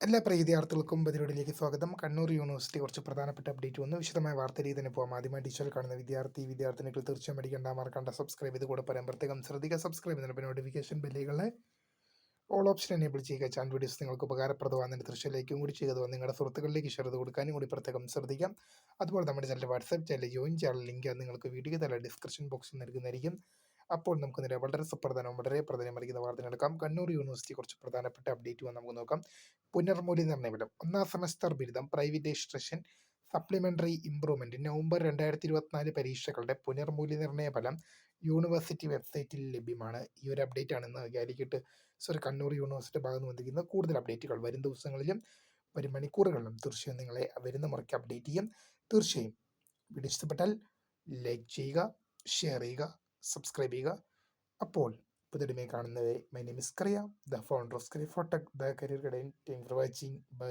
എല്ലാ പ്രിയ വിദ്യാർത്ഥികൾക്കും ബദിലൂടെയിലേക്ക് സ്വാഗതം. കണ്ണൂർ യൂണിവേഴ്സിറ്റി കുറച്ച് പ്രധാനപ്പെട്ട അപ്ഡേറ്റ് വന്നു. വിശദമായ വാർത്തയിലേക്ക് തന്നെ പോകാം. ആദ്യമായി ടീച്ചറിൽ കാണുന്ന വിദ്യാർത്ഥിനികൾ തീർച്ചയായും അടിക്കേണ്ട മറക്കണ്ട സബ്സ്ക്രൈബ് ചെയ്ത് കൂടെ പറയാൻ പ്രത്യേകം ശ്രദ്ധിക്കുക. സബ്സ്ക്രൈബ് ചെയ്യുന്ന നോട്ടിഫിക്കേഷൻ ബെല്ലുകളെ ഓൾ ഓപ്ഷൻ എനേബിൾ ചെയ്യുക. ചാനൽ വീഡിയോസ് നിങ്ങൾക്ക് ഉപകാരപ്രദമാകുന്നതിന് തീർച്ചയായും ലൈക്കും കൂടി ചെയ്ത് നിങ്ങളുടെ സുഹൃത്തുക്കളിലേക്ക് ഷെയർ ചെയ്ത് കൊടുക്കാനും കൂടി പ്രത്യേകം ശ്രദ്ധിക്കാം. അതുപോലെ നമ്മുടെ ചാനൽ വാട്സാപ്പ് ചാനൽ ജോയിൻ ചെയ്യാനുള്ള ലിങ്ക് നിങ്ങൾക്ക് വീഡിയോ തല ഡിസ്ക്രിപ്ഷൻ ബോക്സിൽ നൽകുന്നതായിരിക്കും. അപ്പോൾ നമുക്ക് നേരെ വളരെ വളരെ പ്രധാനമറിക്കുന്ന വാർത്തകൾ എടുക്കാം. കണ്ണൂർ യൂണിവേഴ്സിറ്റി കുറച്ച് പ്രധാനപ്പെട്ട അപ്ഡേറ്റ് നമുക്ക് നോക്കാം. പുനർമൂല്യനിർണ്ണയ ഫലം ഒന്നാം സെമസ്റ്റർ ബിരുദം പ്രൈവറ്റൈസേഷൻ സപ്ലിമെന്ററി ഇംപ്രൂവ്മെന്റ് നവംബർ 2024 പരീക്ഷകളുടെ പുനർമൂല്യനിർണ്ണയ ഫലം യൂണിവേഴ്സിറ്റി വെബ്സൈറ്റിൽ ലഭ്യമാണ്. ഈ ഒരു അപ്ഡേറ്റ് ആണ് ഇന്ന് കാലിക്കറ്റ് കണ്ണൂർ യൂണിവേഴ്സിറ്റി ഭാഗത്ത് വന്നിരിക്കുന്ന കൂടുതൽ അപ്ഡേറ്റുകൾ വരും ദിവസങ്ങളിലും വരും മണിക്കൂറുകളിലും തീർച്ചയായും നിങ്ങളെ വരുന്ന മുറയ്ക്ക് അപ്ഡേറ്റ് ചെയ്യും. തീർച്ചയായും വീഡിയോ ഇഷ്ടപ്പെട്ടാൽ ലൈക്ക് ചെയ്യുക, ഷെയർ ചെയ്യുക, സബ്സ്ക്രൈബ് ചെയ്യുക. അപ്പോൾ പുതിയതുമായി കാണുന്നവരെ my name is Kariya, the founder of Kariya for tech, the career guide. Thank for watching. By.